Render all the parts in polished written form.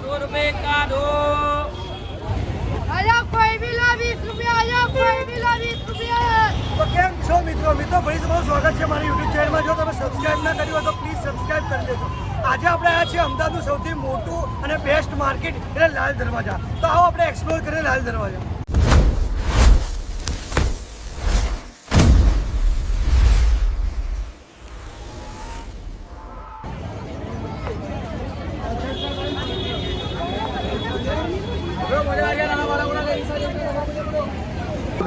100 रुपए का दो। आया कोई भी ला 20 रुपया, आया कोई भी ला 20 रुपया। તો કેમ છો મિત્રો ફરી તમારું સ્વાગત છે મારી યુટ્યુબ ચેનલમાં. જો તમે સબસ્ક્રાઇબ ના કર્યું હોય તો પ્લીઝ સબસ્ક્રાઇબ કરી દેજો. આજે આપણે આવ્યા છીએ અમદાવાદનું સૌથી મોટું અને બેસ્ટ માર્કેટ એટલે લાલ દરવાજા. તો આવો આપણે એક્સપ્લોર કરીએ લાલ દરવાજા.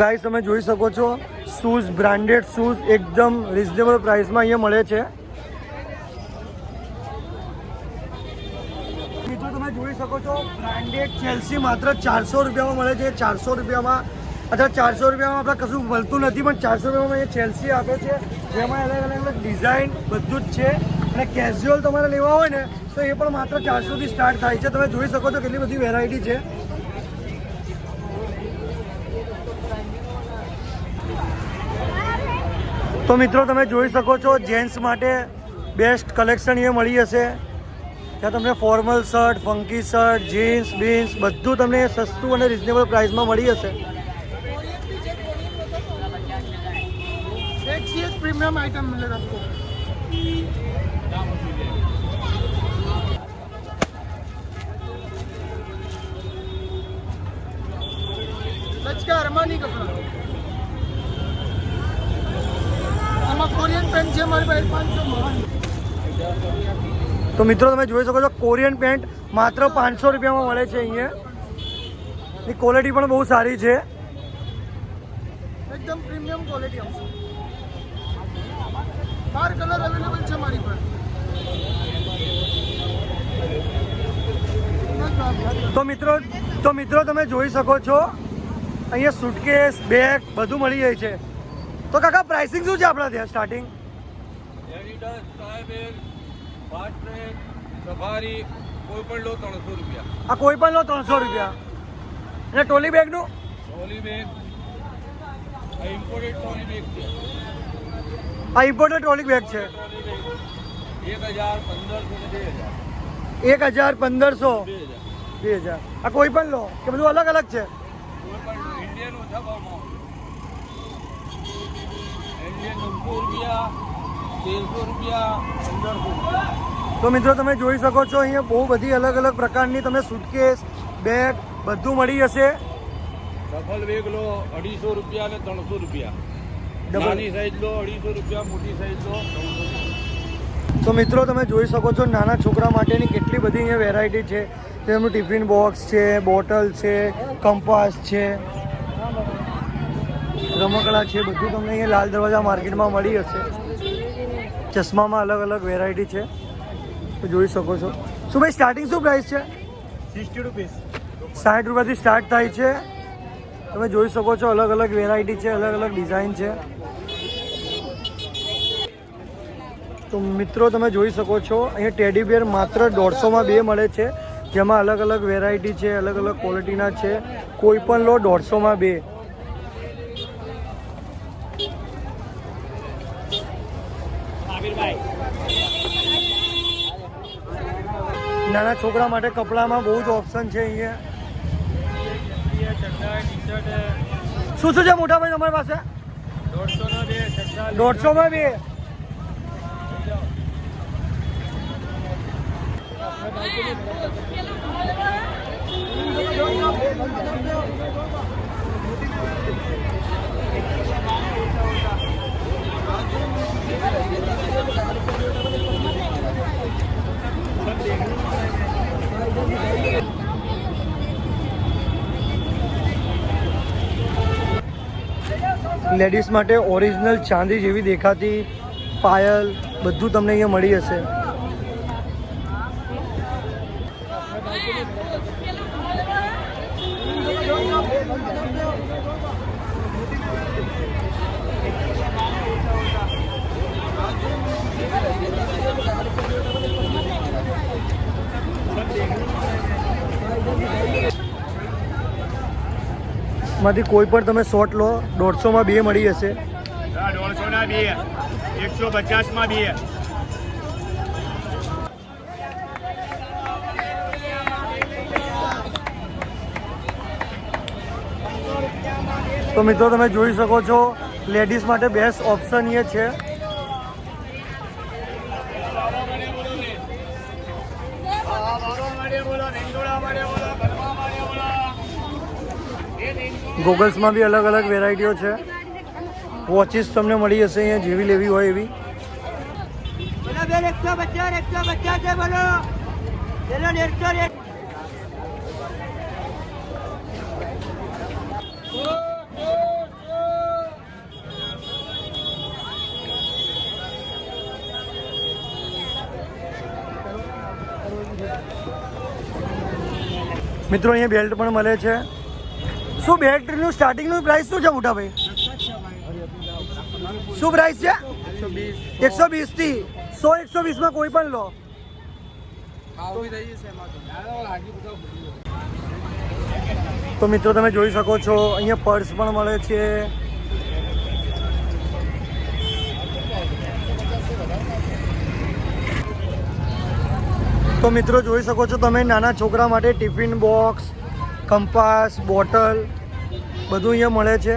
ગાઈસ તમે જોઈ શકો છો શૂઝ, બ્રાન્ડેડ શૂઝ એકદમ રિઝનેબલ પ્રાઇસમાં અહીંયા મળે છે. મિત્રો તમે જોઈ શકો છો બ્રાન્ડેડ ચેલ્સી માત્ર 400 રૂપિયામાં મળે છે. 400 રૂપિયામાં અથવા 400 રૂપિયામાં આપણે કશું મળતું નથી, પણ 400 રૂપિયામાં અહીંયા ચેલ્સી આપે છે, જેમાં અલગ અલગ ડિઝાઇન બધું જ છે. અને કેઝ્યુઅલ તમારે લેવા હોય ને તો એ પણ માત્ર 400થી સ્ટાર્ટ થાય છે. તમે જોઈ શકો છો કેટલી બધી વેરાયટી છે. તો મિત્રો તમે જોઈ શકો છો જેન્ટ્સ માટે બેસ્ટ કલેક્શન એ મળી હશે. ત્યાં તમને formal shirt, funky shirt, jeans beans બધું તમને સસ્તું અને રિઝનેબલ પ્રાઇસમાં મળી હશે. एक से एक प्रीमियम आइटम मिलेगा आपको. सच का अरमानी कपड़ा. આમાં કોરિયન પેન્ટ છે મારી પાસે 500 તો મિત્રો તમે જોઈ શકો છો કોરિયન પેન્ટ માત્ર 500 રૂપિયામાં મળે છે. અહીંયા એની ક્વોલિટી પણ બહુ સારી છે. એકદમ પ્રીમિયમ ક્વોલિટી આવશે. 4 કલર અવેલેબલ છે મારી પાસે. તો મિત્રો તમે જોઈ શકો છો અહીંયા સુટકેસ, બેગ બધું મળી જાય છે. તો કાકા પ્રાઇસિંગ શું છે આપણા ત્યાં સ્ટાર્ટિંગ? એડિડાસ, સ્કાયબેગ, ફાસ્ટ્રેક, સફારી કોઈ પણ લો 300 રૂપિયા. આ કોઈ પણ લો 300 રૂપિયા. અને ટ્રોલી બેગનું? ટ્રોલી બેગ આ ઇમ્પોર્ટેડ ટ્રોલી બેગ છે. આ ઇમ્પોર્ટેડ ટ્રોલી બેગ છે. 1000, 1500 1000, 1500, ને 2000. 2000. આ કોઈ પણ લો કે બધું અલગ અલગ છે? કોઈ પણ ઇન્ડિયન ઓછા ભાવમાં. ઇન્ડિયન 900 રૂપિયા, 1300 રૂપિયા, 1500 રૂપિયા. તો મિત્રો તમે જોઈ શકો છો અહીંયા બહુ બધી અલગ અલગ પ્રકારની તમને સુટકેસ, બેગ બધું મળી જશે. સફલ બેગ લો 250 રૂપિયા અને 300 રૂપિયા. નાની સાઈઝ લો 250 રૂપિયા, મોટી સાઈઝ લો 300 રૂપિયા. તો મિત્રો તમે જોઈ શકો છો નાના છોકરા માટેની કેટલી બધી અહીંયા વેરાયટી છે. તેમનું ટિફિન બોક્સ છે, બોટલ છે, કંપાસ છે, રમકડા છે, બધું તમને અહીંયા લાલ દરવાજા માર્કેટમાં મળી હશે. ચશ્મામાં અલગ અલગ વેરાયટી છે, તો જોઈ શકો છો. શું ભાઈ સ્ટાર્ટિંગ શું પ્રાઇસ છે? 60 રૂપિયા. 60 રૂપિયાથી સ્ટાર્ટ થાય છે. તમે જોઈ શકો છો અલગ અલગ વેરાયટી છે, અલગ અલગ ડિઝાઇન છે. તો મિત્રો તમે જોઈ શકો છો અહીંયા ટેડી બેર માત્ર 150માં 2 મળે છે, જેમાં અલગ અલગ વેરાયટી છે, અલગ અલગ ક્વોલિટીના છે. કોઈ પણ લો 150માં 2. નાના છોકરા માટે કપડામાં બહુ જ ઓપ્શન છે અહીંયા. શું શું છે મોટા ભાઈ તમારી પાસે? 150માં 2. લેડીઝ માટે ઓરિજિનલ ચાંદી જેવી દેખાતી પાયલ બધું તમને અહીંયા મળી હશે. માંથી કોઈ પણ તમે શોર્ટ લો 150માં 2 મળી જશે. 150ના 2, 150માં 2. તો મિત્રો તમે જોઈ શકો છો લેડીઝ માટે બેસ્ટ ઓપ્શન એ છે. ગોગલ્સમાં બી અલગ અલગ વેરાયટીઓ છે. વોચીસ તમને મળી જશે અહીંયા જેવી લેવી હોય એવી. મિત્રો અહીંયા બેલ્ટ પણ મળે છે. શું બેલ્ટનું સ્ટાર્ટિંગનું પ્રાઇસ શું છે મોટા ભાઈ? શું પ્રાઇસ છે? 120 થી 100-120 માં કોઈ પણ લો. તો મિત્રો તમે જોઈ શકો છો અહીંયા પર્સ પણ મળે છે. તો મિત્રો જોઈ શકો છો તમે નાના છોકરા માટે ટિફિન બોક્સ, કંપાસ, બોટલ બધું અહીંયા મળે છે.